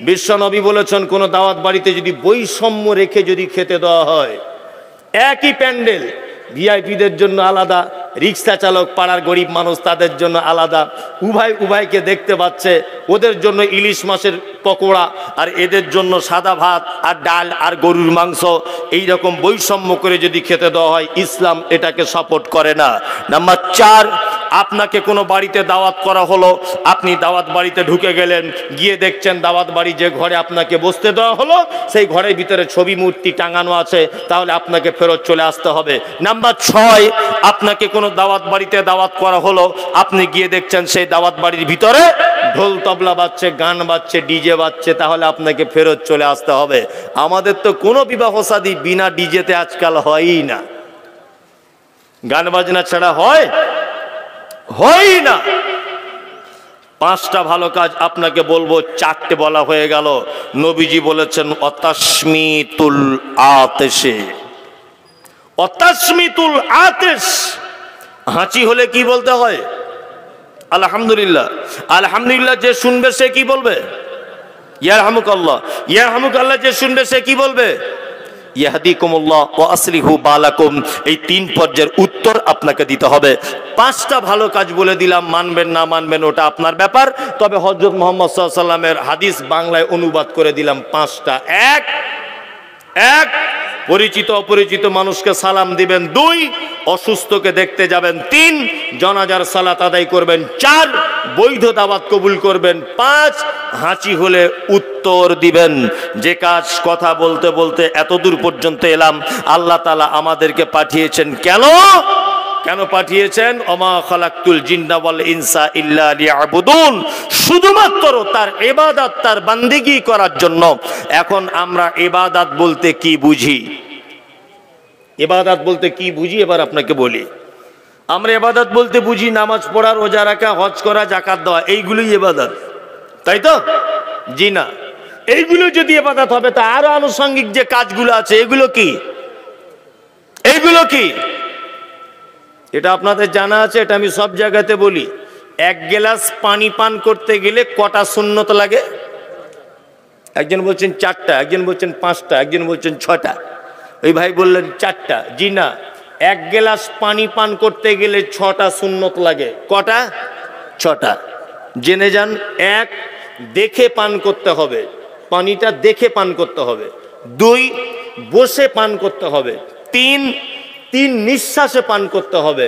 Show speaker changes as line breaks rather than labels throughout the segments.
বিশ্বনবী বলেছেন কোন দাওয়াত বাড়িতে যদি বৈষম্য রেখে যদি খেতে দেওয়া হয়, একই প্যান্ডেল, ভিআইপিদের জন্য আলাদা, রিক্সা চালক, পাড়ার গরিব মানুষ তাদের জন্য আলাদা, উভয়কে দেখতে পাচ্ছে, ওদের জন্য ইলিশ মাছের পকোড়া আর এদের জন্য সাদা ভাত আর ডাল আর গরুর মাংস, এই রকম বৈষম্য করে যদি খেতে দেওয়া হয়, ইসলাম এটাকে সাপোর্ট করে না। নাম্বার 4, আপনাকে কোনো বাড়িতে দাওয়াত করা হলো, আপনি দাওয়াত বাড়িতে ঢুকে গেলেন, গিয়ে দেখছেন দাওয়াত বাড়ি যে ঘরে আপনাকে বসতে দেওয়া হলো সেই ঘরের ভিতরে ছবি মূর্তি টাঙানো আছে, তাহলে আপনাকে ফেরত চলে আসতে হবে। নাম্বার 6, আপনাকে কোনো দাওয়াত বাড়িতে দাওয়াত করা হলো, আপনি গিয়ে দেখছেন সেই দাওয়াত বাড়ির ভিতরে ঢোল তবলা বাজছে, গান বাজছে, ডিজে বাজছে, তাহলে আপনাকে ফেরত চলে আসতে হবে। আমাদের তো কোনো বিবাহ শাদী বিনা ডিজেতে আজকাল হয়ই না, গান বাজনা ছাড়া হয় না। 5টা ভালো কাজ আপনাকে বলবো, 4টে বলা হয়ে গেল। নবীজি বলেছেন অতাসমিতুল আতেশে, অতাসমিতুল আতেশ, হাঁচি হলে কি বলতে হয়? আলহামদুলিল্লাহ। আলহামদুলিল্লাহ যে শুনবে সে কি বলবে? ইয়ারহামুকাল্লাহ। ইয়ারহামুকাল্লাহ যে শুনবে সে কি বলবে? ইয়াহদিকুমুল্লাহ ওয়া আসলিহু বালাকুম। এই 3 পর্যায়ের উত্তর আপনাকে দিতে হবে। 5টা ভালো কাজ বলে দিলাম, মানবেন না মানবেন ওটা আপনার ব্যাপার। তবে হযরত মুহাম্মদ সাল্লাল্লাহু আলাইহি ওয়াসাল্লামের হাদিস বাংলায় অনুবাদ করে দিলাম 5টা। 1 পরিচিত অপরিচিত মানুষকে সালাম দিবেন। 2 অসুস্থকে দেখতে যাবেন। 3 জানাজার সালাত আদায় করবেন। 4 বৈধ দাওয়াত কবুল করবেন। 5 হাঁচি হলে উত্তর দিবেন। যে কাজ কথা বলতে বলতে এতদূর পর্যন্ত এলাম, আল্লাহ তাআলা আমাদেরকে পাঠিয়েছেন কেন পাঠিয়েছেন? ওমা খালাকতুল জিন্না ওয়াল ইনসা ইল্লা লিয়াবুদুন, শুধুমাত্র তার ইবাদত, তার বান্দিগি করার জন্য। এখন আমরা ইবাদত বলতে কি বুঝি? ইবাদত বলতে কি বুঝি এবার আপনাকে বলি। আমরা ইবাদত বলতে বুঝি নামাজ পড়া, রোজা রাখা, হজ করা, যাকাত দেওয়া, এইগুলোই ইবাদত, তাই তো? জি না। এইগুলো যদি ইবাদত হবে তা আরো আনুষঙ্গিক যে কাজগুলো আছে এগুলো কি? এটা আপনাদের জানা আছে? এটা আমি সব জায়গাতে বলি। 1 গ্লাস পানি পান করতে গেলে কটা সুন্নত লাগে? একজন বলছেন 4টা, একজন বলছেন 5টা, একজন বলছেন 6টা। ওই ভাই বললেন 4টা। জি না, 1 গ্লাস পানি পান করতে গেলে 6টা সুন্নত লাগে। কটা? 6টা। জেনে যান। 1, দেখে পান করতে হবে, পানিটা দেখে পান করতে হবে। 2, বসে পান করতে হবে। 3 নিঃশ্বাসে পান করতে হবে।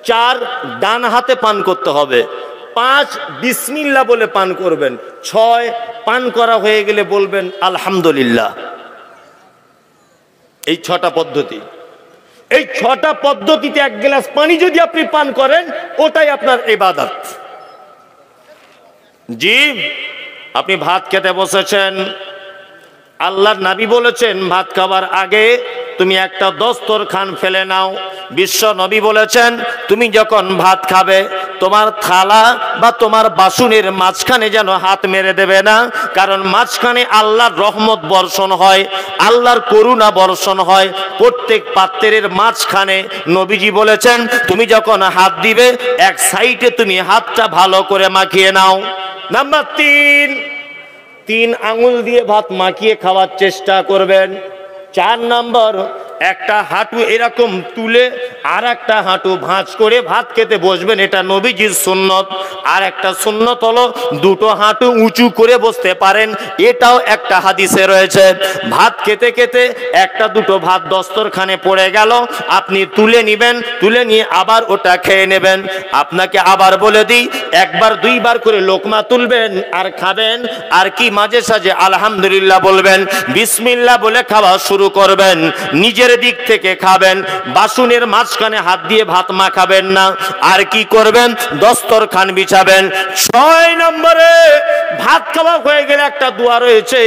4, ডান হাতে পান করতে হবে। 5, বিসমিল্লাহ বলে পান করবেন। 6, পান করা হয়ে গেলে বলবেন আলহামদুলিল্লাহ। এই 6টা পদ্ধতি। এই 6টা পদ্ধতিতে 1 গ্লাস পানি যদি আপনি পান করেন, ওটাই আপনার ইবাদত। জি, আপনি ভাত খেতে বসেছেন, আল্লাহর নবী বলেছেন ভাত খাবার আগে তুমি একটা দস্তরখান ফেলে নাও। বিশ্ব নবী বলেছেন তুমি যখন ভাত খাবে তোমার থালা বা তোমার বাসনের মাঝখানে যেন হাত মেরে দেবে না, কারণ মাঝখানে আল্লাহর রহমত বর্ষণ হয়, আল্লাহর করুণা বর্ষণ হয় প্রত্যেক পাত্রের মাঝখানে। নবীজি বলেছেন তুমি যখন হাত দিবে এক সাইডে তুমি হাতটা ভালো করে মাখিয়ে নাও। নাম্বার 3 আঙুল দিয়ে ভাত মাখিয়ে খাওয়ার চেষ্টা করবেন। 4 নম্বর, একটা হাঁটু এরকম তুলে আর একটা হাঁটু ভাঁজ করে ভাত খেতে বসবেন, এটা নবীজির সুন্নত। আর একটা সুন্নত হলো 2টো হাঁটু উঁচু করে বসতে পারেন, এটাও একটা হাদিসে রয়েছে। ভাত খেতে খেতে 1-2টো ভাত দস্তরখানে পড়ে গেল, আপনি তুলে নেবেন, তুলে নিয়ে আবার ওটা খেয়ে নেবেন। আপনাকে আবার বলে দিই, 1-2বার করে লোকমা তুলবেন আর খাবেন। আর কি মাঝে সাঝে আলহামদুলিল্লাহ বলবেন, বিসমিল্লাহ বলে খাওয়া শুরু করবেন। নিজের দিক থেকে খাবেন, বাসনের মাঝখানে হাত দিয়ে ভাত মাখাবেন না। আর কি করবেন, দস্তরখান বিছাবেন। 6 নম্বরে, ভাত খাওয়া হয়ে গেলে একটা দোয়া রয়েছে,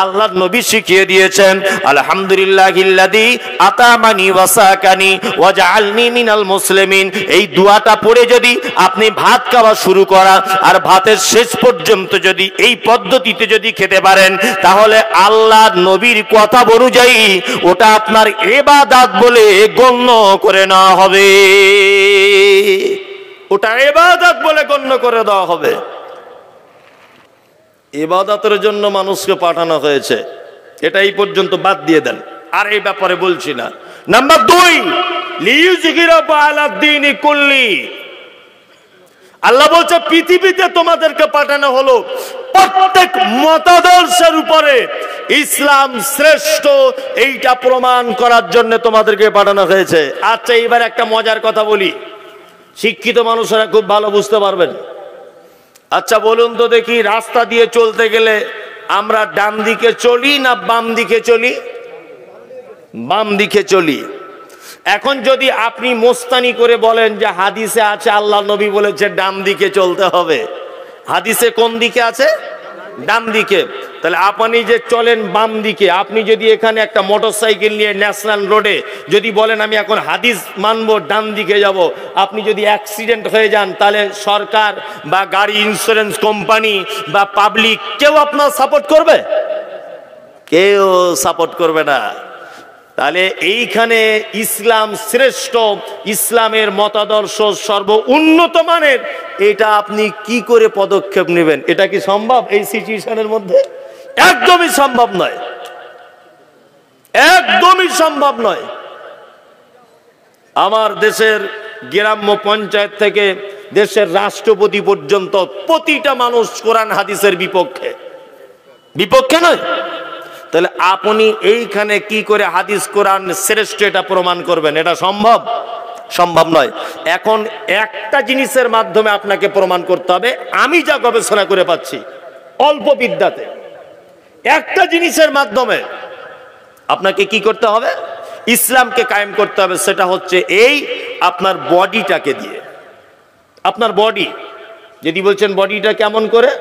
আল্লাহর নবী শিখিয়ে দিয়েছেন, আলহামদুলিল্লাহিল্লাযী আতামানি ওয়াসাকানি ওয়াজআলনি মিনাল মুসলিমিন। এই দোয়াটা পড়ে যদি আপনি ভাত খাওয়া শুরু করা আর ভাতের শেষ পর্যন্ত যদি এই পদ্ধতিতে যদি খেতে পারেন, তাহলে আল্লাহর নবীর কথা অনুযায়ী ওটা আপনার ইবাদত বলে গণ্য করে নেওয়া হবে। ওটা ইবাদত বলে গণ্য করে দেওয়া হবে। ইবাদতের জন্য মানুষকে পাঠানো হয়েছে, এটা এই পর্যন্ত বাদ দিয়ে দেন, আর এই ব্যাপারে বলছি না। নাম্বার 2, লিইউযহিরাহু আলাদ দীনি কুল্লি। আল্লাহ বলছে পৃথিবীতে তোমাদেরকে পাঠানো হলো প্রত্যেক মতাদর্শের উপরে ইসলাম শ্রেষ্ঠ, এইটা প্রমাণ করার জন্য তোমাদেরকে পাঠানো হয়েছে। আচ্ছা, এবার একটা মজার কথা বলি, শিক্ষিত মানুষেরা খুব ভালো বুঝতে পারবেন। আচ্ছা বলুন তো দেখি, রাস্তা দিয়ে চলতে গেলে আমরা ডান দিকে চলি না বাম দিকে চলি? বাম দিকে চলি। এখন যদি আপনি মোস্তানি করে বলেন যে হাদিসে আছে আল্লাহ নবী বলেছে ডান দিকে চলতে হবে, হাদিসে কোন দিকে আছে? ডান দিকে। তাহলে আপনি যে চলেন বাম দিকে, আপনি যদি এখানে একটা মোটরসাইকেল নিয়ে ন্যাশনাল রোডে যদি বলেন আমি এখন হাদিস মানবো, ডান দিকে যাব, আপনি যদি অ্যাক্সিডেন্ট হয়ে যান, তাহলে সরকার বা গাড়ি ইন্স্যুরেন্স কোম্পানি বা পাবলিক কেউ আপনার সাপোর্ট করবে? কেউ সাপোর্ট করবে না। তাহলে এইখানে ইসলাম শ্রেষ্ঠ, ইসলামের মতাদর্শ সর্ব উন্নত মানের, এটা আপনি কি করে পদক্ষেপ নেবেন? এটা কি সম্ভব এই সিচুয়েশনের মধ্যে? একদমই সম্ভব নয়, একদমই সম্ভব নয়। আমার দেশের গ্রাম্য পঞ্চায়েত থেকে দেশের রাষ্ট্রপতি পর্যন্ত প্রতিটা মানুষ কোরআন হাদিসের বিপক্ষে, বিপক্ষে নয়। তাহলে আপনি এইখানে কি করে হাদিস কোরআন শ্রেষ্ঠ এটা প্রমাণ করবেন? এটা সম্ভব? সম্ভব নয়। এখন একটা জিনিসের মাধ্যমে আপনাকে প্রমাণ করতে হবে, আমি যা গবেষণা করে পাচ্ছি অল্প বিদ্যাতে, একটা জিনিসের মাধ্যমে আপনাকে কি করতে হবে? ইসলামকে কায়েম করতে হবে। সেটা হচ্ছে এই আপনার বডিটাকে দিয়ে। আপনার বডি, যদি বলছেন বডিটা কেমন করে,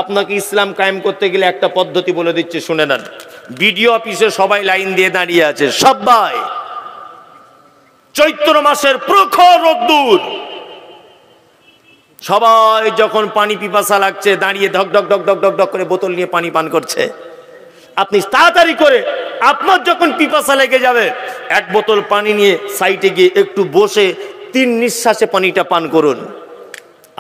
আপনাকে ইসলাম কায়েম করতে গেলে একটা পদ্ধতি বলে দিচ্ছে, শুনে নেন। বিডিও অফিসে সবাই লাইন দিয়ে দাঁড়িয়ে আছে, সবাই চৈত্র মাসের প্রখর রোদ্দুর, সবাই যখন পানি পিপাসা লাগছে দাঁড়িয়ে ধক ধক ধক ধক ধক ধক করে বোতল নিয়ে পানি পান করছে। আপনি তাড়াতাড়ি করে, আপনার যখন পিপাসা লেগে যাবে, এক বোতল পানি নিয়ে সাইডে গিয়ে একটু বসে 3 নিঃশ্বাসে পানিটা পান করুন।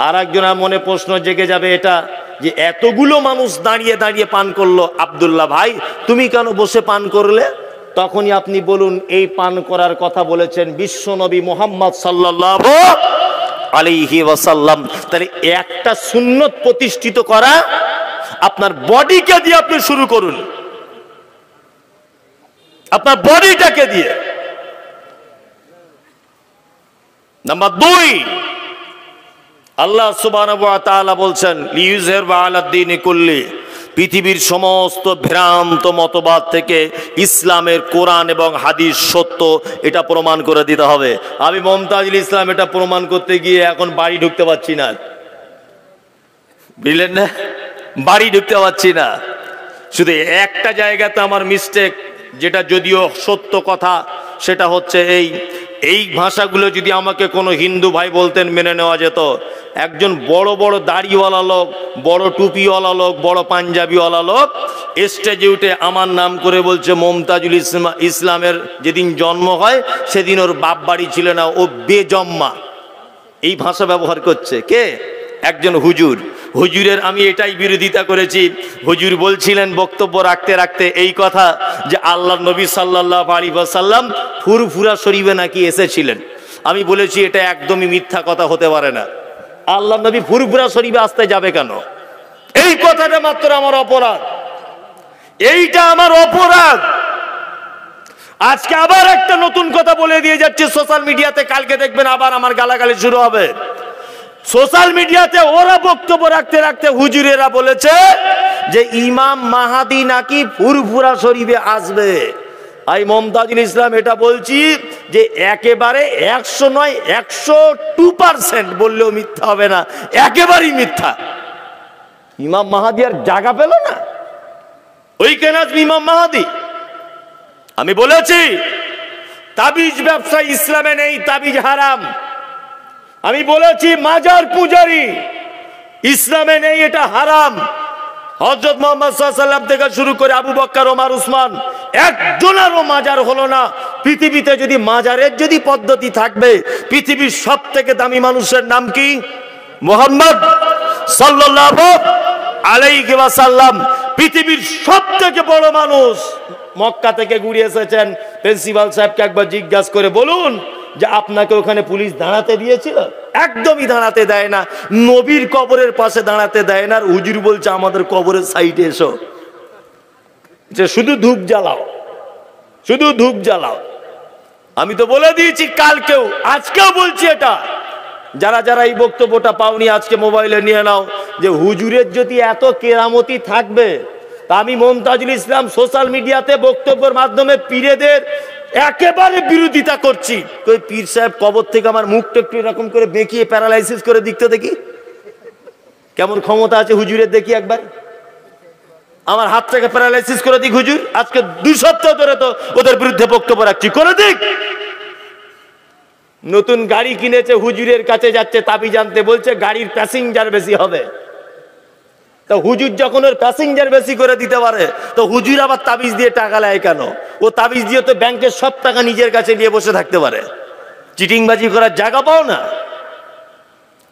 আর একজনের মনে প্রশ্ন জেগে যাবে এটা, যে এতগুলো মানুষ দাঁড়িয়ে দাঁড়িয়ে পান করলো, আব্দুল্লাহ ভাই তুমি কেন বসে পান করলে? তখনই আপনি বলুন এই পান করার কথা বলেছেন বিশ্ব নবী মুহাম্মদ সাল্লাল্লাহু আলাইহি ওয়াসাল্লাম। তাহলে একটা সুন্নত প্রতিষ্ঠিত করা আপনার বডিকে দিয়ে আপনি শুরু করুন, আপনার বডিটাকে দিয়ে। নাম্বার 2, আল্লাহ সুবহানাহু ওয়া তাআলা বলছেন লিইউযহিরাহু আলাদ দীনি কুল্লি, পৃথিবীর সমস্ত ভ্রান্ত মতবাদ থেকে ইসলামের কোরআন এবং হাদিস সত্য, এটা প্রমাণ করে দিতে হবে। আমি মুমতাজুল ইসলাম এটা প্রমাণ করতে গিয়ে এখন বাড়ি ঢুকতে পারছি না, বুঝলেন না? বাড়ি ঢুকতে পারছি না। শুধু একটা জায়গাতে আমার মিস্টেক, যেটা যদিও সত্য কথা, সেটা হচ্ছে এই ভাষাগুলো যদি আমাকে কোনো হিন্দু ভাই বলতেন মেনে নেওয়া যেত। একজন বড় বড় দাড়িওয়ালা লোক, বড় টুপিওয়ালা লোক, বড় পাঞ্জাবিওয়ালা লোক স্টেজে উঠে আমার নাম করে বলছে মুমতাজুল ইসলামের যেদিন জন্ম হয় সেদিন ওর বাপ বাড়ি ছিল না, ও বেজম্মা। এই ভাষা ব্যবহার করছে কে? একজন হুজুর। হুজুরের আমি এটাই বিরোধিতা করেছি। হুজুর বলছিলেন বক্তব্য রাখতে রাখতে এই কথা যে আল্লাহর নবী সাল্লাল্লাহু আলাইহি ওয়াসাল্লাম ফুরফুরা শরীফে নাকি এসেছিলেন। আমি বলেছি এটা একদমই মিথ্যা কথা, হতে পারে না। আল্লাহর নবী ফুরফুরা শরীফে আসতে যাবে কেন? এই কথাটা মাত্র আমার অপরাধ, এইটা আমার অপরাধ। আজকে আবার একটা নতুন কথা বলে দিয়ে যাচ্ছে সোশ্যাল মিডিয়াতে, কালকে দেখবেন আবার আমার গালাগালি শুরু হবে। সোশ্যাল মিডিয়াতে ওরা বক্তব্য রাখতে রাখতে হুজুরেরা বলেছে যে ইমাম মাহাদি নাকি ফুরফুরা শরীফে আসবে। আমি মুমতাজুল ইসলাম এটা বলছি যে একেবারে 100 নয় 102% বললেও মিথ্যা হবে না, একেবারেই মিথ্যা। ইমাম মাহাদি আর জায়গা পেল না, ওইখানে আসবে ইমাম মাহাদি। আমি বলেছি তাবিজ ব্যবসা ইসলামে নেই, তাবিজ হারাম। আমি বলেছি মাজার পূজারি ইসলামে নেই, এটা হারাম। হযরত মুহাম্মদ সাল্লাল্লাহু আলাইহি ওয়াসাল্লাম থেকে শুরু করে আবু বকর, ওমর, উসমান, একজনেরও মাজার হলো না। পৃথিবীতে যদি মাজারের যদি পদ্ধতি থাকবে, পৃথিবীর সবথেকে দামি মানুষের নাম কি? মুহাম্মদ সাল্লাল্লাহু আলাইহি ওয়াসাল্লাম পৃথিবীর সবথেকে বড় মানুষ, মক্কা থেকে ঘুরে এসেছেন। প্রিন্সিপাল সাহেবকে একবার জিজ্ঞাসা করে বলুন যে আপনাকে ওখানে পুলিশ দাঁড়াতে দিয়েছিল? একদমই দাঁড়াতে দেয় না। নবীর কবরের পাশে দাঁড়াতে দেয় না, আর হুজুর বলছে আমাদের কবরের সাইডে এসো, যে শুধু ধূপ জ্বালাও, শুধু ধূপ জ্বালাও। আমি তো বলে দিয়েছি কালকেও, আজকেও বলছি এটা। যারা যারা এই বক্তব্যটা পাওনি আজকে মোবাইলে নিয়ে নাও, যে হুজুরের যদি এত কেরামতি থাকবে, তা আমি মমতাজুল ইসলাম সোশ্যাল মিডিয়াতে বক্তব্যের মাধ্যমে পীরেদের একেবারে বিরোধিতা করছি। ওই পীর সাহেব কবর থেকে আমার মুখটা একটু এরকম করে বেঁকিয়ে প্যারালাইসিস করে দিতে দেখি, কেমন ক্ষমতা আছে হুজুরের, দেখি একবার। আমার হাত থেকে প্যারালাইসিস করে দিক হুজুর, আজকে 2 সপ্তাহ ধরে তো ওদের বিরুদ্ধে বক্তব্য রাখছি, করে দিক। নতুন গাড়ি কিনেছে, হুজুরের কাছে যাচ্ছে তাবিজ আনতে, বলছে গাড়ির প্যাসেঞ্জার বেশি হবে। তো হুজুর যখন ওর প্যাসেঞ্জার বেশি করে দিতে পারে, তো হুজুর আবার তাবিজ দিয়ে টাকা নেয় কেন? ও তাবিজ দিয়ে তো ব্যাংকের সব টাকা নিজের কাছে নিয়ে বসে থাকতে পারে। চিটিংবাজি করার জায়গা পাও না?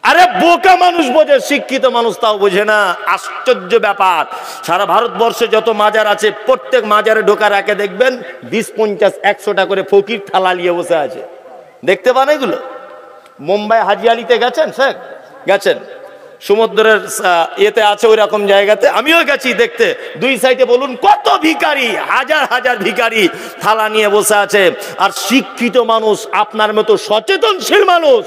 আরে বোকা মানুষ বোঝে, শিক্ষিত মানুষ তাও বোঝে না। আশ্চর্য ব্যাপার, সারা ভারতবর্ষে যত মাজার আছে প্রত্যেক মাজারে ঢোকার আগে দেখবেন 20, 50, 100টা করে ফকির থালা নিয়ে বসে আছে। দেখতে পান এগুলো? মুম্বাই হাজিয়ালিতে গেছেন স্যার? গেছেন? সমুদ্রের এতে আছে ওই রকম জায়গাতে, আমিও গেছি দেখতে। 2 সাইডে বলুন কত ভিখারি, হাজার হাজার ভিখারি থালা নিয়ে বসে আছে। আর শিক্ষিত মানুষ, আপনার মতো সচেতনশীল মানুষ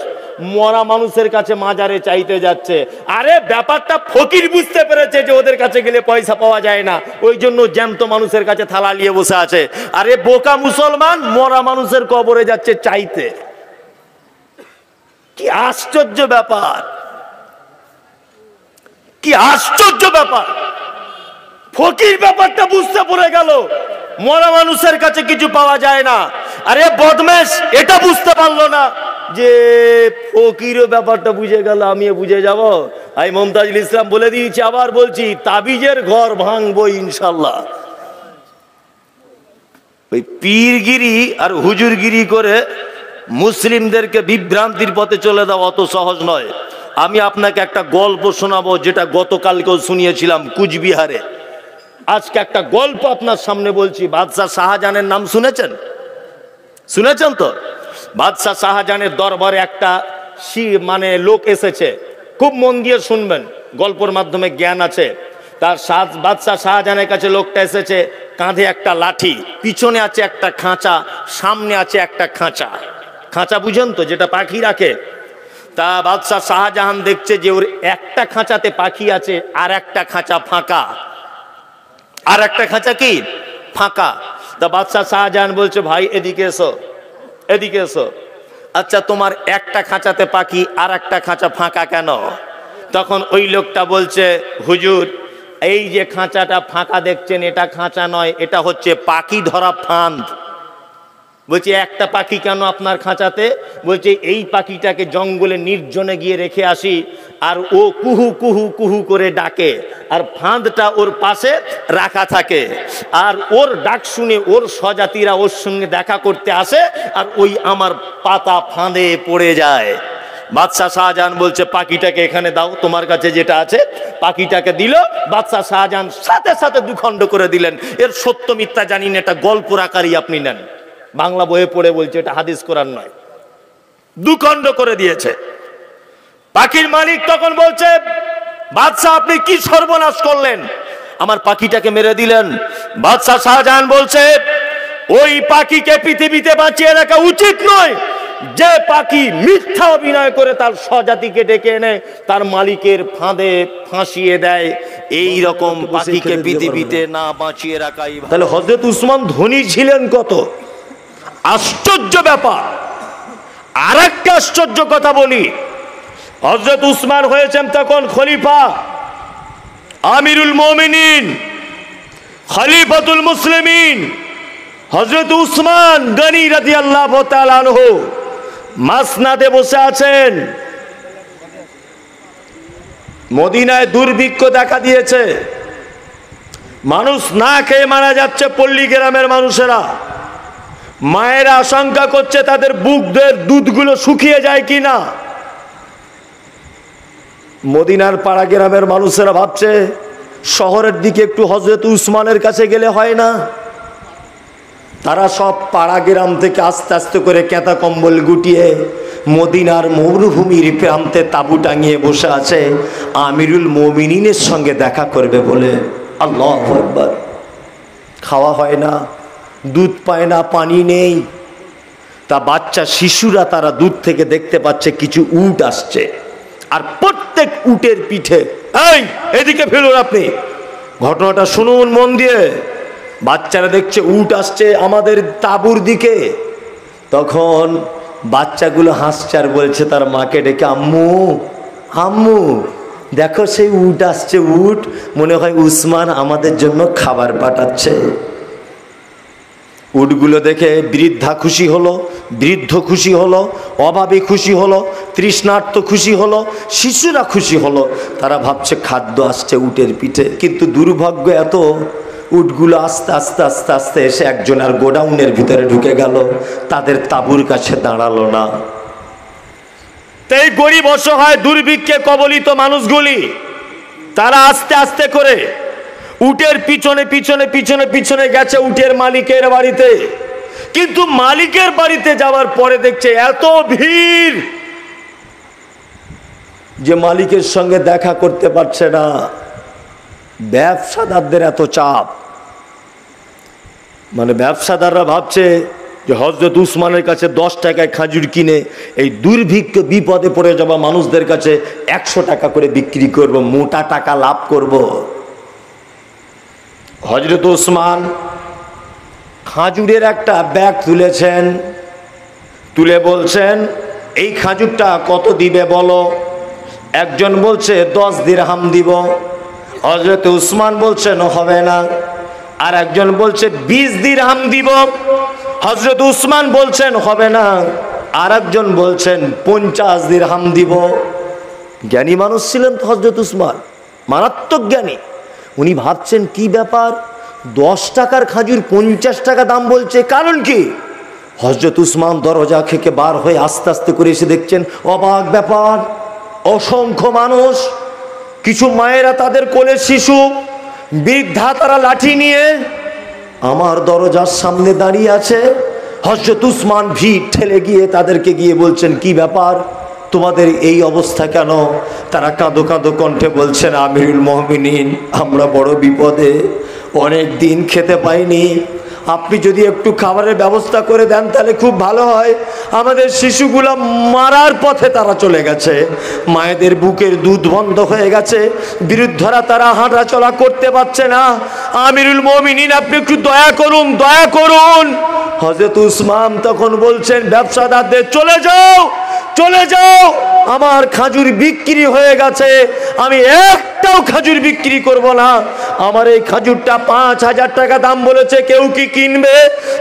মরা মানুষের কাছে মাজারে চাইতে যাচ্ছে। আরে ব্যাপারটা ফকির বুঝতে পেরেছে যে ওদের কাছে গেলে পয়সা পাওয়া যায় না, ওই জন্য জ্যান্ত মানুষের কাছে থালা নিয়ে বসে আছে। আরে বোকা মুসলমান মরা মানুষের কবরে যাচ্ছে চাইতে। কি আশ্চর্য ব্যাপার, কি আশ্চর্য ব্যাপার। ফকির ব্যাপারটা বুঝতে পড়ে গেল, মরা মানুষের কাছে কিছু পাওয়া যায় না। আরে বদমেশ এটা বুঝতে পারলো না যে ফকিরও ব্যাপারটা বুঝে গেল, আমিও বুঝে যাব। আমি মমতাজুল ইসলাম বলে দিয়েছি, আবার বলছি, তাবিজের ঘর ভাঙবো ইনশাল্লাহ। ওই পীরগিরি আর হুজুরগিরি করে মুসলিমদেরকে বিভ্রান্তির পথে চলে দেওয়া অত সহজ নয়। আমি আপনাকে একটা গল্প শোনাবো, যেটা গতকালকেও শুনিয়েছিলাম কুচবিহারে। আজকে একটা গল্প আপনার সামনে বলছি। বাদশাহ শাহজাহানের নাম শুনেছেন? শুনেছেন তো? বাদশাহ শাহজাহানের দরবারে একটা লোক এসেছে, খুব মন দিয়ে শুনবেন, গল্পের মাধ্যমে জ্ঞান আছে। তার বাদশাহ শাহজাহানের কাছে লোকটা এসেছে, কাঁধে একটা লাঠি, পিছনে আছে একটা খাঁচা, সামনে আছে একটা খাঁচা। খাঁচা বুঝেন তো, যেটা পাখি রাখে। তা বাদশাহ শাহজাহান দেখছে যে ওর একটা খাঁচাতে পাখি আছে, আর একটা খাঁচা ফাঁকা, আর একটা খাঁচা কি ফাঁকা। তা বাদশাহ শাহজাহান বলছে, ভাই এদিকে এসো, এদিকে এসো। আচ্ছা তোমার একটা খাঁচাতে পাখি আর একটা খাঁচা ফাঁকা কেন? তখন ওই লোকটা বলছে, হুজুর এই যে খাঁচাটা ফাঁকা দেখছেন, এটা খাঁচা নয়, এটা হচ্ছে পাখি ধরা ফাঁদ। বলছে একটা পাখি কেন আপনার খাঁচাতে? বলছে এই পাখিটাকে জঙ্গলে নির্জনে গিয়ে রেখে আসি, আর ও কুহু কুহু কুহু করে ডাকে, আর ফাঁদটা ওর পাশে রাখা থাকে, আর ওর ডাক শুনে ওর স্বজাতিরা ওর সঙ্গে দেখা করতে আসে, আর ওই আমার পাতা ফাঁদে পড়ে যায়। বাদশাহ শাহজাহান বলছে, পাখিটাকে এখানে দাও, তোমার কাছে যেটা আছে। পাখিটাকে দিল। বাদশাহ শাহজাহান সাথে সাথে 2 খণ্ড করে দিলেন। এর সত্য মিথ্যা জানি না, এটা গল্পর আকারই আপনি নেন, বাংলা বইয়ে পড়ে বলছে, এটা হাদিস কোরআন নয়। 2 খণ্ড করে দিয়েছে। পাখির মালিক তখন বলছে, বাদশাহ আপনি কি সর্বনাশ করলেন, আমার পাখিটাকে মেরে দিলেন। বাদশাহ শাহজাহান বলছে, ওই পাখিকে পৃথিবীতে বাঁচিয়ে রাখা উচিত নয় যে পাখি মিথ্যা অভিনয় করে তার স্বজাতিকে ডেকে এনে তার মালিকের ফাঁদে ফাঁসিয়ে দেয়। এই রকম পাখিকে পৃথিবীতে না বাঁচিয়ে রাখাই। তাহলে হযরত উসমান ধনী ছিলেন কত, আশ্চর্য ব্যাপার। আর একটা আশ্চর্য কথা বলি, হযরত উসমান হয়েছেন তখন খলিফা, আমিরুল মুমিনিন, খলিফাতুল মুসলিমিন। হযরত উসমান গনি রাদিয়াল্লাহু তাআলা আনহু মাসনাদে বসে আছেন। মদিনায় দুর্ভিক্ষ দেখা দিয়েছে, মানুষ না খেয়ে মারা যাচ্ছে, পল্লী গ্রামের মানুষেরা। মায়েরা আশঙ্কা করছে তাদের বুকের দুধগুলো শুকিয়ে যায় কিনা। মদিনার পাড়া গ্রামের মানুষেরা ভাবছে
শহরের দিকে একটু হযরত উসমানের কাছে গেলে হয় না? তারা সব পাড়া গ্রাম থেকে আস্তে আস্তে করে কেতা কম্বল গুটিয়ে মদিনার মরুভূমির প্রান্তে তাঁবু টাঙিয়ে বসে আছে আমিরুল মুমিনিনের সঙ্গে দেখা করবে বলে। আল্লাহু আকবার। খাওয়া হয় না, দুধ পায় না, পানি নেই। তা বাচ্চা শিশুরা তারা দূর থেকে দেখতে পাচ্ছে কিছু উট আসছে, আর প্রত্যেক উটের পিঠে, এই এদিকে ফেলুন আপনি, ঘটনাটা শুনুন মন দিয়ে। বাচ্চারা দেখছে উট আসছে আমাদের তাঁবুর দিকে। তখন বাচ্চাগুলো হাসছে আর বলছে তার মাকে ডেকে, আম্মু আম্মু দেখো সেই উট আসছে, উট মনে হয় উসমান আমাদের জন্য খাবার পাঠাচ্ছে। উটগুলো দেখে বৃদ্ধা খুশি হলো, বৃদ্ধ খুশি হলো, অভাবী খুশি হলো, তৃষ্ণার্ত খুশি হলো, শিশুরা খুশি হলো। তারা ভাবছে খাদ্য আসছে উটের পিঠে। কিন্তু দুর্ভাগ্য এত, উটগুলো আস্তে আস্তে আস্তে আস্তে এসে একজনের গোডাউনের ভিতরে ঢুকে গেল, তাদের তাঁবুর কাছে দাঁড়ালো না।
এই গরিব অসহায় দুর্ভিক্ষে কবলিত মানুষগুলি তারা আস্তে আস্তে করে উটের পিছনে পিছনে পিছনে পিছনে গেছে উটের মালিকের বাড়িতে। কিন্তু মালিকের বাড়িতে যাওয়ার পরে দেখছে এত ভিড়
যে মালিকের সঙ্গে দেখা করতে পারছে না। ব্যবসাদারদের এত চাপ, মানে ব্যবসাদাররা ভাবছে যে হযরত উসমানের কাছে 10 টাকায় খাজুর কিনে এই দুর্ভিক্ষ বিপদে পড়ে যাওয়া মানুষদের কাছে 100 টাকা করে বিক্রি করব, মোটা টাকা লাভ করব। হযরত উসমান খাজুরের একটা ব্যাগ তুলেছেন, তুলে বলছেন এই খাজুরটা কত দিবে বলো। একজন বলছে 10 দিরহাম দিব। হযরত উসমান বলছেন হবে না। আর একজন বলছে 20 দিরহাম দিব। হযরত উসমান বলছেন হবে না। আর একজন বলছেন 50 দিরহাম দিব। জ্ঞানী মানুষ ছিলেন তো হযরত উসমান, মারাত্মক জ্ঞানী। উনি ভাবছেন কি ব্যাপার, 10 টাকার খাজুর 50 টাকা দাম বলছে, কারণ কি? হযরত উসমান দরজা থেকে বার হয়ে আস্তে আস্তে করে এসে দেখছেন অবাক ব্যাপার, অসংখ্য মানুষ, কিছু মায়েরা তাদের কোলে শিশু, বৃদ্ধা তারা লাঠি নিয়ে আমার দরজার সামনে দাঁড়িয়ে আছে। হযরত উসমান ভিড় ঠেলে গিয়ে তাদেরকে গিয়ে বলছেন কি ব্যাপার, তোমাদের এই অবস্থা কেন? তারা কাঁদো কাঁদো কণ্ঠে বলছেন আমিরুল মুমিনিন, আমরা বড় বিপদে, অনেক দিন খেতে পাইনি, আপনি যদি একটু খাবারের ব্যবস্থা করে দেন তাহলে খুব ভালো হয়। আমাদের শিশুগুলো মারার পথে তারা চলে গেছে, মায়েদের বুকের দুধ বন্ধ হয়ে গেছে, বৃদ্ধরা তারা হাঁটা চলা করতে পারছে না। আমিরুল মুমিনিন আপনি একটু দয়া করুন, দয়া করুন। হযরত উসমান তখন বলছেন ব্যবসাদারদের চলে যাও, চলে যাও, আমার খাজুর বিক্রি হয়ে গেছে, আমি একটাও খাজুর বিক্রি করব না। আমার এই খাজুরটা 5000 টাকা দাম বলেছে, কেউ কি কিনবে?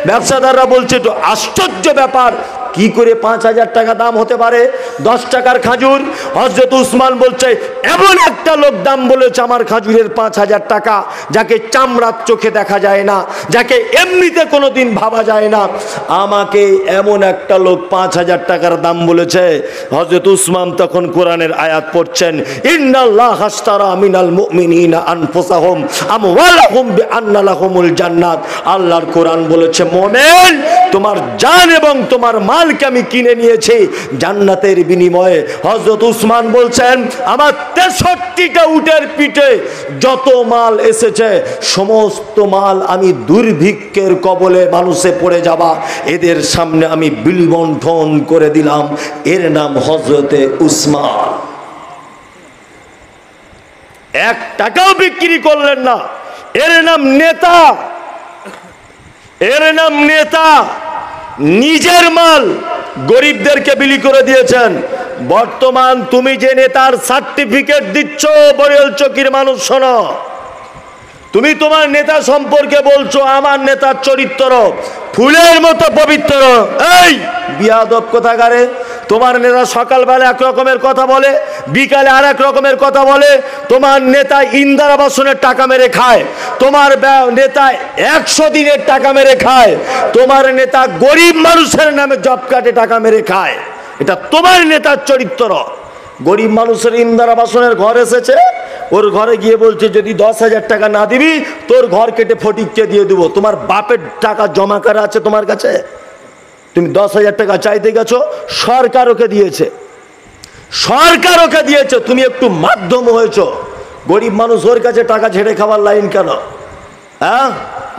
ব্যবসাদাররা বলছে তো আশ্চর্য ব্যাপার, কি করে 5000 টাকা দাম হতে পারে 10 টাকার খাজুর? হযরত উসমান বলছে এমন একটা লোক দাম বলেছে আমার খাজুরের 5000 টাকা, যাকে চামড়ার চোখে দেখা যায় না, যাকে এমনিতে কোনোদিন ভাবা যায় না, আমাকে এমন একটা লোক 5000 টাকার দাম বলেছে। হযরত উসমান তখন কোরআনের আয়াত পড়ছেন, ইন্নাল্লাহা আশতারা মিনাল মুমিনিনা আনফুসাহুম আমওয়ালাহুম বিআন্না লাহুমুল জান্নাত। আল্লাহর কোরআন বলেছে মুমিন, তোমার জান এবং তোমার মালকে আমি কিনে নিয়েছি জান্নাতের বিনিময়ে। হযরত উসমান বলছেন আমার 63টা উটের পিঠে যত মাল এসেছে সমস্ত মাল আমি দুর্ভিক্ষের কবলে মানুষে পড়ে যাবা এদের সামনে আমি বিলবন্টন করে দিলাম। এর নাম হযরতে উসমান। 1 টাকাও বিক্রি করলেন না। এর নাম নেতা, এর নাম নেতা। নিজের মাল গরিবদেরকে বিলি করে দিয়েছেন। বর্তমান তুমি যে নেতার সার্টিফিকেট দিচ্ছ বরেল চকির মানুষ শোনো, তুমি তোমার নেতা সম্পর্কে বলছো আমার নেতার চরিত্র ফুলের মতো পবিত্র। এই বিয়াদব কোথাকারে, তোমার নেতা সকালবেলা এক রকমের কথা বলে, বিকালে আর এক রকমের কথা বলে। তোমার নেতা ইন্দিরা আবাসনের টাকা মেরে খায়, তোমার নেতা 100 দিনের টাকা মেরে খায়, তোমার নেতা গরিব মানুষের নামে জব কার্ডে টাকা মেরে খায়। এটা তোমার নেতার চরিত্র। গরিব মানুষের ইন্দিরা আবাসনের ঘর এসেছে, ওর ঘরে গিয়ে বলছে যদি 10,000 টাকা না দিবি তোর ঘর কেটে ফটিককে দিয়ে দেবো। তোমার বাপের টাকা জমা করা আছে তোমার কাছে? তুমি 10,000 টাকা চাইতে গেছো, সরকার ওকে দিয়েছে, সরকার ওকে দিয়েছে, তুমি একটু মাধ্যম হয়েছো। গরিব মানুষ ওর কাছে টাকা ঝেড়ে খাবার লাইন কেন? হ্যাঁ,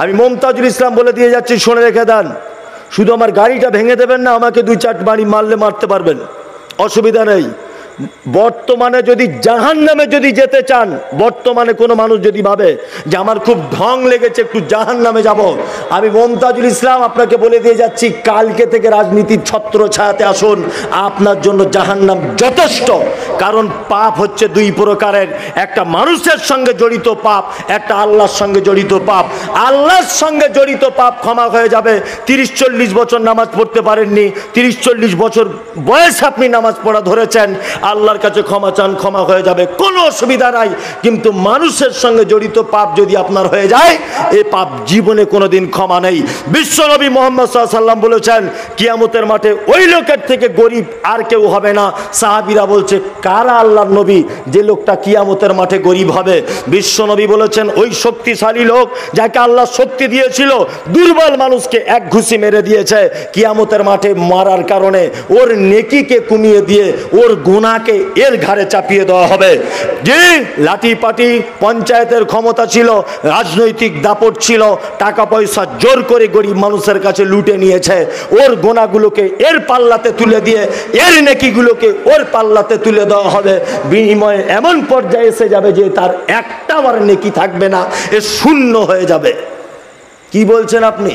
আমি মমতাজুল ইসলাম বলে দিয়ে যাচ্ছি, শুনে রেখে দেন। শুধু আমার গাড়িটা ভেঙে দেবেন না, আমাকে 2-4 বাড়ি মারলে মারতে পারবেন, অসুবিধা নেই। বর্তমানে যদি জাহান্নামে যদি যেতে চান, বর্তমানে কোনো মানুষ যদি ভাবে যে আমার খুব ঢং লেগেছে একটু জাহান্নামে যাব, আমি মমতাজুল ইসলাম আপনাকে বলে দিয়ে যাচ্ছি, কালকে থেকে রাজনীতির ছত্র ছায়াতে আসুন, আপনার জন্য জাহান্নাম যথেষ্ট। কারণ পাপ হচ্ছে 2 প্রকারের, একটা মানুষের সঙ্গে জড়িত পাপ, একটা আল্লাহর সঙ্গে জড়িত পাপ। আল্লাহর সঙ্গে জড়িত পাপ ক্ষমা হয়ে যাবে। 30-40 বছর নামাজ পড়তে পারেননি, 30-40 বছর বয়স আপনি নামাজ পড়া ধরেছেন, আল্লাহর কাছে ক্ষমা চান, ক্ষমা হয়ে যাবে, কোনো অসুবিধা নাই। কিন্তু মানুষের সঙ্গে জড়িত পাপ যদি আপনার হয়ে যায়, এই পাপ জীবনে কোনোদিন ক্ষমা নেই। বিশ্বনবী মুহাম্মদ সাল্লাল্লাহু আলাইহি ওয়াসাল্লাম বলেছেন, কিয়ামতের মাঠে ওই লোকের থেকে গরিব আর কেউ হবে না। সাহাবীরা বলছে, কারা আল্লাহর নবী যে লোকটা কিয়ামতের মাঠে গরিব হবে? বিশ্বনবী বলেছেন, ওই শক্তিশালী লোক যাকে আল্লাহ শক্তি দিয়েছিল, দুর্বল মানুষকে এক ঘুষি মেরে দিয়েছে, কিয়ামতের মাঠে মারার কারণে ওর নেকিকে কমিয়ে দিয়ে ওর গুনাহকে এর ঘাড়ে চাপিয়ে দেওয়া হবে। যে লাঠি পাটি পঞ্চায়েতের ক্ষমতা ছিল, রাজনৈতিক দাপট ছিল, টাকা পয়সা জোর করে গরিব মানুষের কাছে লুটে নিয়েছে, ওর গোনাগুলোকে এর পাল্লাতে তুলে দিয়ে এর নেকিগুলোকে ওর পাল্লাতে তুলে দেওয়া হবে। বিনিময়ে এমন পর্যায়ে এসে যাবে যে তার একটা বার নেকি থাকবে না, এ শূন্য হয়ে যাবে। কি বলছেন আপনি?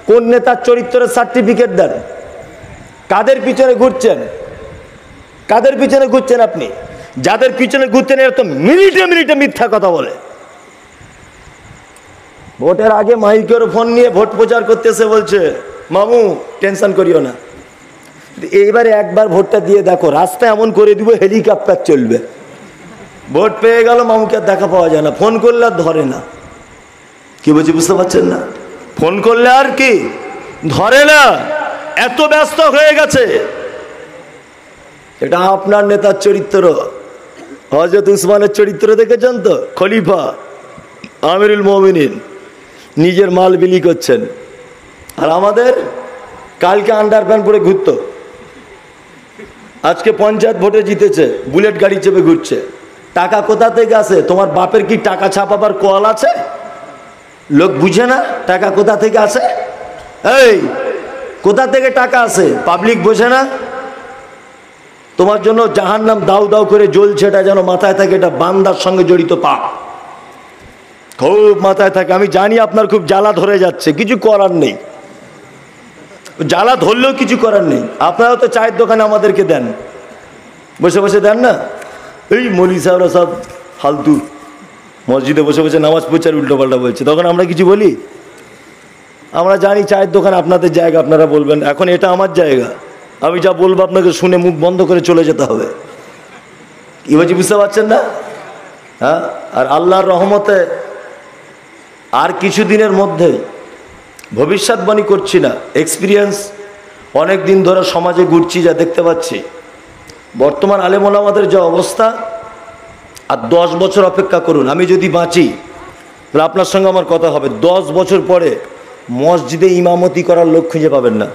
কোন নেতার চরিত্রের সার্টিফিকেট দেন? কাদের পিছনে ঘুরছেন? কাদের পিছনে ঘুরছেন আপনি? যাদের পিছনে ঘুরছেন এরা তো মিনিটে মিনিটে মিথ্যা কথা বলে। ভোটের আগে মাইকের ফোন নিয়ে ভোট প্রচার করতেছে, বলছে মামু টেনশন করিও না, এইবারে একবার ভোটটা দিয়ে দেখো, রাস্তা এমন করে দিব হেলিকপ্টার চলবে। ভোট পেয়ে গেল, মামুকে আর দেখা পাওয়া যায় না, ফোন করলে আর ধরে না। কি বলছি বুঝতে পারছেন না? ফোন করলে আর কি ধরে না, এত ব্যস্ত হয়ে গেছে। এটা আপনার নেতার চরিত্র। হযরত উসমানের চরিত্র দেখেছেন তো? খলিফা আমিরুল মুমিনিন, নিজের মাল বিলি করছেন, আর আমাদের কালকে আন্ডারপ্যান্ট পরে ঘুরতো, আজকে পঞ্চায়েত ভোটে জিতেছে, বুলেট গাড়ি চেপে ঘুরছে। টাকা কোথা থেকে আসে? তোমার বাপের কি টাকা ছাপাবার কল আছে? লোক বুঝে না টাকা কোথা থেকে আসে। এই কোথা থেকে টাকা আসে পাবলিক বোঝে না। তোমার জন্য জাহান্নাম দাউ দাউ করে জ্বলছে, এটা যেন মাথায় থাকে, এটা বান্দার সঙ্গে জড়িত পাপ, খুব মাথায় থাকে। আমি জানি আপনার খুব জ্বালা ধরে যাচ্ছে, কিছু করার নেই, জ্বালা ধরলেও কিছু করার নেই। আপনারা তো চায়ের দোকানে আমাদেরকে দেন, বসে বসে দেন না। এই মৌলী সাহেবরা সব ফালতু মসজিদে বসে বসে নামাজ পড়ছে আর উল্টো পাল্টা বলছে, তখন আমরা কিছু বলি? আমরা জানি চায়ের দোকান আপনাদের জায়গা, আপনারা বলবেন এখন এটা আমার জায়গা, আমি যা বলবো আপনাকে শুনে মুখ বন্ধ করে চলে যেতে হবে। কি বলছি বুঝতে পারছেন না? হ্যাঁ, আর আল্লাহর রহমতে আর কিছুদিনের মধ্যে, ভবিষ্যৎবাণী করছি না, এক্সপিরিয়েন্স অনেক দিন ধরে সমাজে ঘুরছি, যা দেখতে পাচ্ছি বর্তমান আলেম ওলামাদের যে অবস্থা, আর 10 বছর অপেক্ষা করুন, আমি যদি বাঁচি তাহলে আপনার সঙ্গে আমার কথা হবে। 10 বছর পরে মসজিদে ইমামতি করার লোক খুঁজে পাবেন না,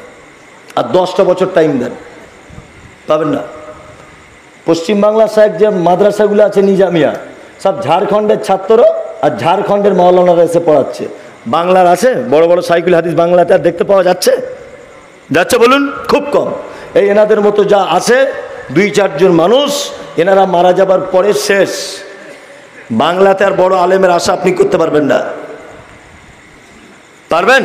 আর 10টা বছর টাইম দেন, পাবেন না। পশ্চিমবাংলার সাহেব যে মাদ্রাসাগুলো আছে নিজামিয়া, সব ঝাড়খণ্ডের ছাত্র আর ঝাড়খণ্ডের মৌলানারা এসে পড়াচ্ছে। বাংলার আছে বড় বড় সাইকুল হাদিস, বাংলাতে আর দেখতে পাওয়া যাচ্ছে? যাচ্ছে বলুন? খুব কম। এই এনাদের মতো যা আছে 2-4 জন মানুষ, এনারা মারা যাবার পরে শেষ। বাংলাতে আর বড় আলেমের আশা আপনি করতে পারবেন না। পারবেন?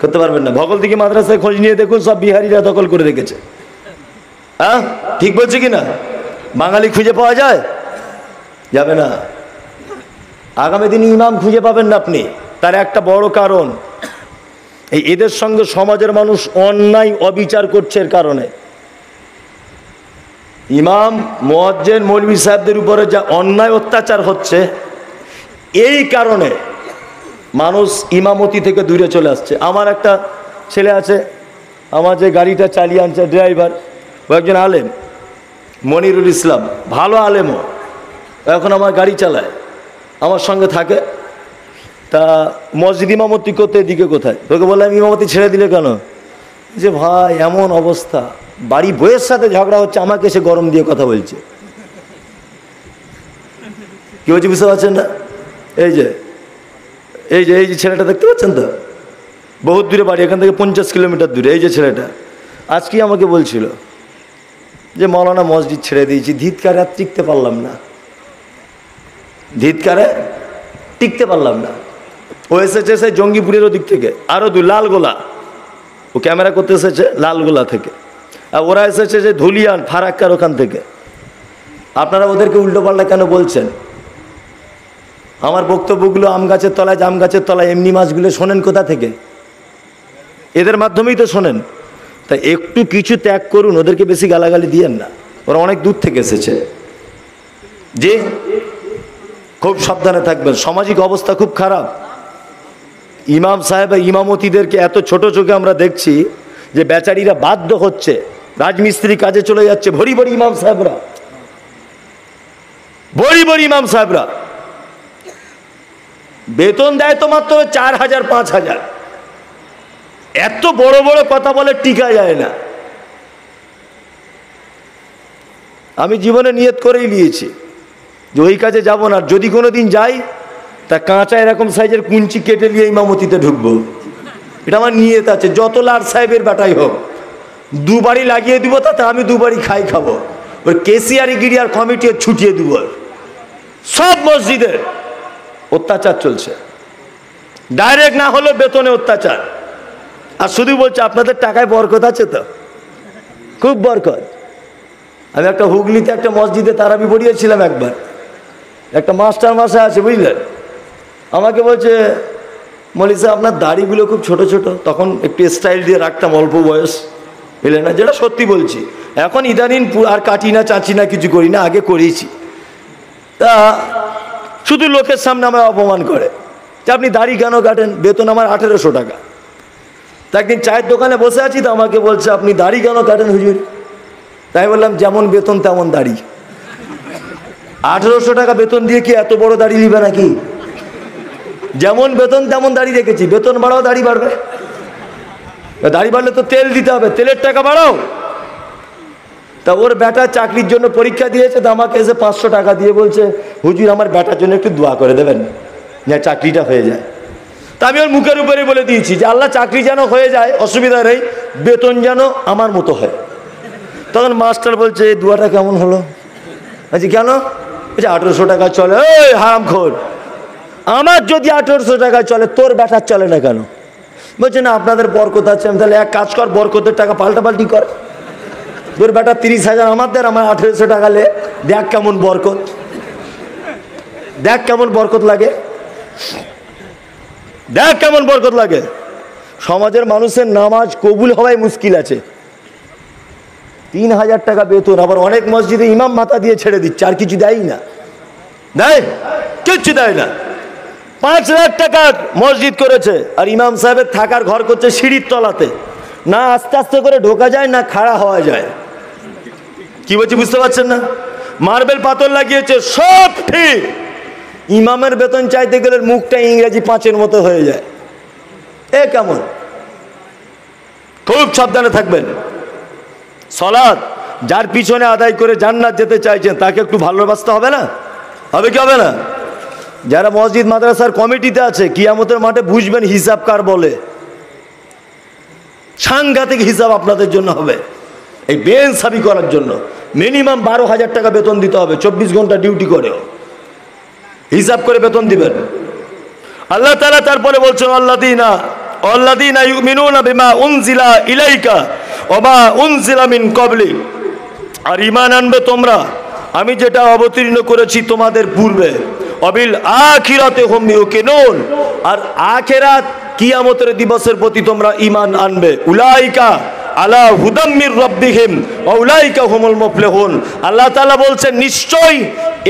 করতে পারবেন না। ভগলদিঘি মাদ্রাসায় খোঁজ নিয়ে দেখুন, সব বিহারিরা দখল করে রেখেছে। হ্যাঁ, ঠিক বলছি কি না? বাঙালি খুঁজে পাওয়া যায়? যাবে না। আগামী দিনে ইমাম খুঁজে পাবেন না আপনি। তার একটা বড় কারণ, এদের সঙ্গে সমাজের মানুষ অন্যায় অবিচার করছে। এর কারণে ইমাম মুয়াজ্জিন মৌলভী সাহেবদের উপরে যা অন্যায় অত্যাচার হচ্ছে, এই কারণে মানুষ ইমামতি থেকে দূরে চলে আসছে। আমার একটা ছেলে আছে, আমার যে গাড়িটা চালিয়ে আনছে ড্রাইভার, ও একজন আলেম, মনিরুল ইসলাম, ভালো আলেমও, এখন আমার গাড়ি চালায়, আমার সঙ্গে থাকে। তা মসজিদ ইমামতি করতে এদিকে কোথায়, তোকে বললাম ইমামতি ছেড়ে দিলে কেন? যে ভাই এমন অবস্থা, বাড়ি বইয়ের সাথে ঝগড়া হচ্ছে, আমাকে এসে গরম দিয়ে কথা বলছে। কি বলছি বুঝতে পারছেন না? এই যে এই যে এই যে ছেলেটা দেখতে পাচ্ছেন তো, বহুত দূরে বাড়ি, এখান থেকে 50 কিলোমিটার দূরে। এই যে ছেলেটা আজকেই আমাকে বলছিল যে মৌলানা মসজিদ ছেড়ে দিয়েছি, ধিৎকারে আর টিকতে পারলাম না, ধিৎকারে টিকতে পারলাম না। ও এসেছে সেই জঙ্গিপুরের ওদিক থেকে, আরও লালগোলা, ও ক্যামেরা করতে এসেছে লালগোলা থেকে, আর ওরা এসেছে যে ধুলিয়ান ফারাক্কার ওখান থেকে। আপনারা ওদেরকে উল্টোপাল্টা কেন বলছেন? আমার বক্তব্যগুলো আম গাছের তলায়, জাম গাছের তলায়, এমনি মাছগুলো শোনেন কোথা থেকে? এদের মাধ্যমেই তো শোনেন। তাই একটু কিছু ত্যাগ করুন, ওদেরকে বেশি গালাগালি দিয়েন না, ওরা অনেক দূর থেকে এসেছে। যে খুব সাবধানে থাকবেন, সামাজিক অবস্থা খুব খারাপ। ইমাম সাহেব ইমামতিদেরকে এত ছোট চোখে আমরা দেখছি যে বেচারীরা বাধ্য হচ্ছে, রাজমিস্ত্রি কাজে চলে যাচ্ছে, ভরি ভরি ইমাম সাহেবরা, ভরি ভরি ইমাম সাহেবরা বেতন দেয় তো মাত্র 4000 5000। এত বড় বড় কথা বলে টিকা যায় না। আমি জীবনে নিয়ত করেই নিয়েছি যে ওই কাজে যাব না, যদি কোনো দিন যাই তা কাঁচা এরকম সাইজের কুঞ্চি কেটে নিয়ে ইমামতিতে ঢুকবো, এটা আমার নিয়ত আছে। যত লাট সাহেবের বেটাই হোক, দুবারই লাগিয়ে দিব, তাতে আমি দুবারই খাবো। ওর কেসিআরি গিরি আর কমিটি ছুটিয়ে দিব। সব মসজিদে অত্যাচার চলছে, ডাইরেক্ট না হলেও বেতনে অত্যাচার। আর শুধু বলছে আপনাদের টাকায় বরকত আছে তো, খুব বরকত। আমি একটা হুগলিতে একটা মসজিদে তারাবি পড়িয়েছিলাম একবার, একটা মাস্টার মশাই আছে বুঝলেন, আমাকে বলছে মৌলী সাহেব আপনার দাড়িগুলো খুব ছোট ছোট। তখন একটু স্টাইল দিয়ে রাখতাম, অল্প বয়স, বুঝলেন না, যেটা সত্যি বলছি। এখন ইদানিং আর কাটি না, চাচি না, কিছু করি না, আগে করেছি। তা শুধু লোকের সামনে আমায় অপমান করে যে আপনি দাড়ি কেন কাটেন, বেতন আমার 1800 টাকা। তা একদিন চায়ের দোকানে বসে আছি, তো আমাকে বলছে আপনি দাড়ি কেন কাটেন হুজুর? তাই বললাম যেমন বেতন তেমন দাড়ি। 1800 টাকা বেতন দিয়ে কি এত বড় দাড়ি নিবে নাকি? যেমন বেতন তেমন দাড়ি রেখেছি, বেতন বাড়াও দাড়ি বাড়বে। দাড়ি বাড়লে তো তেল দিতে হবে, তেলের টাকা বাড়াও। তা ওর বেটা চাকরির জন্য পরীক্ষা দিয়েছে, তো আমাকে এসে 500 টাকা দিয়ে বলছে হুজুর আমার বেটার জন্য একটু দোয়া করে দেবেন না, চাকরিটা হয়ে যায়। তা আমি ওর মুখের উপরে বলে দিয়েছি যে আল্লাহ চাকরি যেন হয়ে যায়, অসুবিধা নেই, বেতন যেন আমার মতো হয়। তখন মাস্টার বলছে এই দোয়াটা কেমন হলো? আচ্ছা কেন? বলছে 1800 টাকা চলে। এই হারামখোর, আমার যদি 1800 টাকা চলে, তোর বেটার চলে না কেন? বলছে না আপনাদের বরকত আছে। আমি তাহলে এক কাজ কর, বরকতের টাকা পাল্টাপাল্টি কর, তোর বেটা 30,000 আমাদের, আমার 1800 টাকা লে, দেখ কেমন বরকত, দেখ কেমন বরকত লাগে, দেখ কেমন বরকত লাগে। সমাজের মানুষের নামাজ কবুল হওয়াই মুশকিল আছে। 3000 টাকা বেতন, আবার অনেক মসজিদে ইমাম মাথা দিয়ে ছেড়ে দিচ্ছে, আর কিছু দেয় না, দেয় কিচ্ছু দেয় না। 5 লাখ টাকা মসজিদ করেছে, আর ইমাম সাহেবের থাকার ঘর করছে সিঁড়ির তলাতে, না আস্তে আস্তে করে ঢোকা যায়, না খাড়া হওয়া যায়। কি বলছি বুঝতে পারছেন না? মার্বেল পাথর লাগিয়েছে, সব ঠিক। ইমামের বেতন চাইতে গেলে মুখটা ইংরেজি 5-এর মতো হয়ে যায়। এ কেমন? খুব সাবধানে থাকবেন। সালাত যার পিছনে আদায় করে জান্নাত যেতে চাইছেন, তাকে একটু ভালোবাসতে হবে না? হবে কি হবে না? যারা মসজিদ মাদ্রাসার কমিটিতে আছে, কিয়ামতের মাঠে বুঝবেন হিসাব কার বলে। সাংঘাতিক হিসাব আপনাদের জন্য হবে। এই বেইনসাফি করার জন্য মিনিমাম 12,000 টাকা বেতন দিতে হবে, 24 ঘন্টা ডিউটি করেও হিসাব করে বেতন দিবেন। আল্লাহ তাআলা তারপরে বলছেন আল্লাযীনা ইউমিনুনা বিমা উনজিলা ইলাইকা ওয়া মা উনজিলা মিন ক্বাবলিক, আর ঈমান আনবে তোমরা আমি যেটা অবতীর্ণ করেছি তোমাদের পূর্বে, অবিল আখিরাতে হুম ইউকিনুন, আর আখিরাত কিয়ামতের দিবসের প্রতি তোমরা ঈমান আনবে। উলাইকা আলা হুদাম মির রাব্বিহিম ওয়া উলাইকা হুমুল মুফলিহুন। আল্লাহ তাআলা বলছেন নিশ্চয়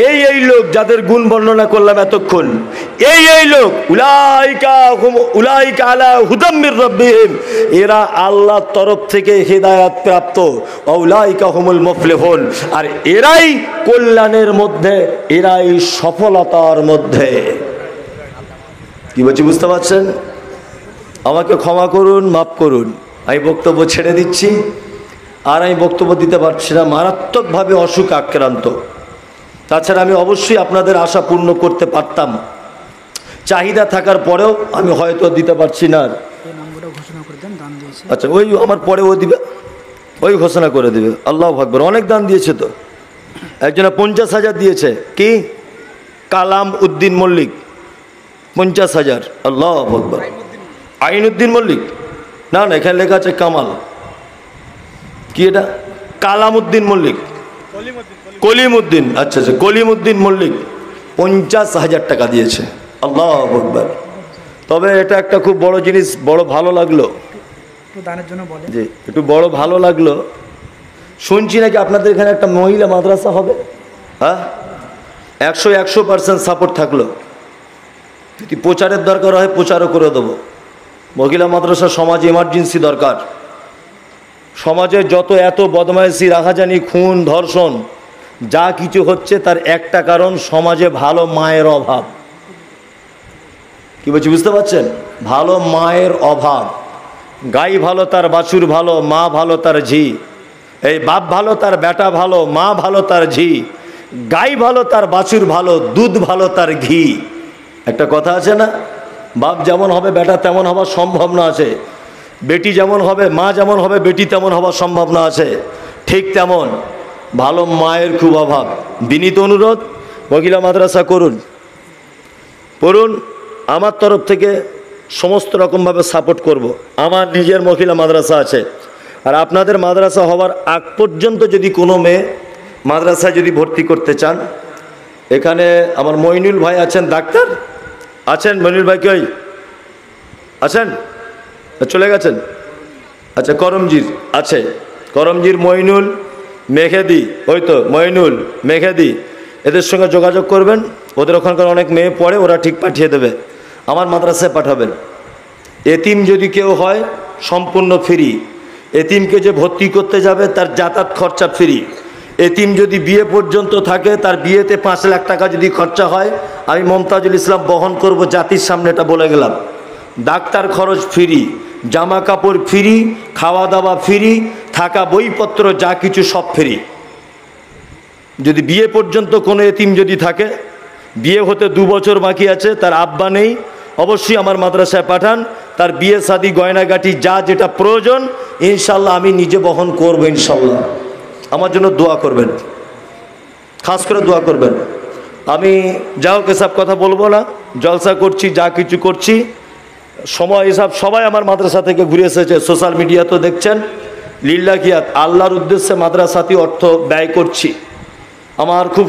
এই লোক যাদের গুণ বর্ণনা করলাম এতক্ষণ, এই লোক উলাইকা আলা হুদাম মির রাব্বিহিম, এরা আল্লাহর তরফ থেকে হিদায়াত প্রাপ্ত, ওয়া উলাইকা হুমুল মুফলিহুন, আর এরাই কল্যাণের মধ্যে, এরাই সফলতার মধ্যে। কি বলছি বুঝতে পারছেন? আমাকে ক্ষমা করুন, মাফ করুন, আমি বক্তব্য ছেড়ে দিচ্ছি, আর আমি বক্তব্য দিতে পারছি না, মারাত্মকভাবে অসুখ আক্রান্ত। তাছাড়া আমি অবশ্যই আপনাদের আশা পূর্ণ করতে পারতাম, চাহিদা থাকার পরেও আমি হয়তো দিতে পারছি না। আচ্ছা, ওই আমার পরে ও দিবে, ওই ঘোষণা করে দিবে। আল্লাহু আকবার, অনেক দান দিয়েছে তো, একজনে 50,000 দিয়েছে। কি? কালাম উদ্দিন মল্লিক 50,000। আল্লাহু আকবার। আইনউদ্দিন মল্লিক না, এখানে লেখা আছে কামাল। কি এটা? কালামউদ্দিন মল্লিক, কলিমউদ্দিন। আচ্ছা, কলিমউদ্দিন মল্লিক 50,000 টাকা দিয়েছে। আল্লাহু আকবার। তবে এটা একটা খুব বড় জিনিস, বড় ভালো লাগলো জি, একটু বড় ভালো লাগলো। শুনছি নাকি আপনাদের এখানে একটা মহিলা মাদ্রাসা হবে। হ্যাঁ, 100% সাপোর্ট থাকলো। যদি প্রচারের দরকার হয় প্রচারও করে দেবো। মহিলা মাদ্রাসা সমাজে এমার্জেন্সি দরকার। সমাজে যত এত বদমাইশি, রাহাজানি, খুন, ধর্ষণ যা কিছু হচ্ছে তার একটা কারণ সমাজে ভালো মায়ের অভাব। কি বলছি বুঝতে পারছেন? ভালো মায়ের অভাব। গাই ভালো তার বাছুর ভালো, মা ভালো তার ঝি। এই বাপ ভালো তার বেটা ভালো, মা ভালো তার ঝি। গাই ভালো তার বাছুর ভালো, দুধ ভালো তার ঘি। একটা কথা আছে না, বাপ যেমন হবে বেটা তেমন হওয়ার সম্ভাবনা আছে, বেটি যেমন হবে মা যেমন হবে বেটি তেমন হওয়ার সম্ভাবনা আছে। ঠিক তেমন ভালো মায়ের খুব অভাব। বিনীত অনুরোধ, মহিলা মাদ্রাসা করুন, পড়ুন। আমার তরফ থেকে সমস্ত রকমভাবে সাপোর্ট করব। আমার নিজের মহিলা মাদ্রাসা আছে, আর আপনাদের মাদ্রাসা হওয়ার আগ পর্যন্ত যদি কোনো মেয়ে মাদ্রাসায় যদি ভর্তি করতে চান, এখানে আমার মইনুল ভাই আছেন, ডাক্তার আছেন। মইনুল ভাই কই আছেন? চলে গেছেন? আচ্ছা, করমজির আছে, করমজির মইনুল, মেঘেদি, ওই তো মইনুল, মেঘেদি, এদের সঙ্গে যোগাযোগ করবেন। ওদের ওখানকার অনেক মেয়ে পড়ে, ওরা ঠিক পাঠিয়ে দেবে। আমার মাদ্রাসায় পাঠাবেন। এতিম যদি কেউ হয় সম্পূর্ণ ফ্রি। এতিমকে যে ভর্তি করতে যাবে তার যাতায়াত খরচা ফ্রি। এতিম যদি বিয়ে পর্যন্ত থাকে, তার বিয়েতে 5 লাখ টাকা যদি খরচা হয়, আমি মমতাজুল ইসলাম বহন করব, জাতির সামনে এটা বলে গেলাম। ডাক্তার খরচ ফ্রি, জামা কাপড় ফ্রি, খাওয়া দাওয়া ফ্রি, থাকা বইপত্র যা কিছু সব ফ্রি। যদি বিয়ে পর্যন্ত কোনো এতিম যদি থাকে, বিয়ে হতে 2 বছর বাকি আছে, তার আব্বা নেই, অবশ্যই আমার মাদ্রাসায় পাঠান। তার বিয়ে শাদী গয়নাগাটি যা যেটা প্রয়োজন ইনশাল্লাহ আমি নিজে বহন করব। ইনশাল্লাহ আমার জন্য দোয়া করবেন, খাস করে দোয়া করবেন। আমি যা হোক এসব কথা বলবো না, জলসা করছি, যা কিছু করছি, সময় এসব সবাই আমার মাদ্রাসা থেকে ঘুরে এসেছে, সোশ্যাল মিডিয়া তো দেখছেন। লিল্লাহিয়াত, আল্লাহর উদ্দেশ্যে মাদ্রাসাতে অর্থ ব্যয় করছি। আমার খুব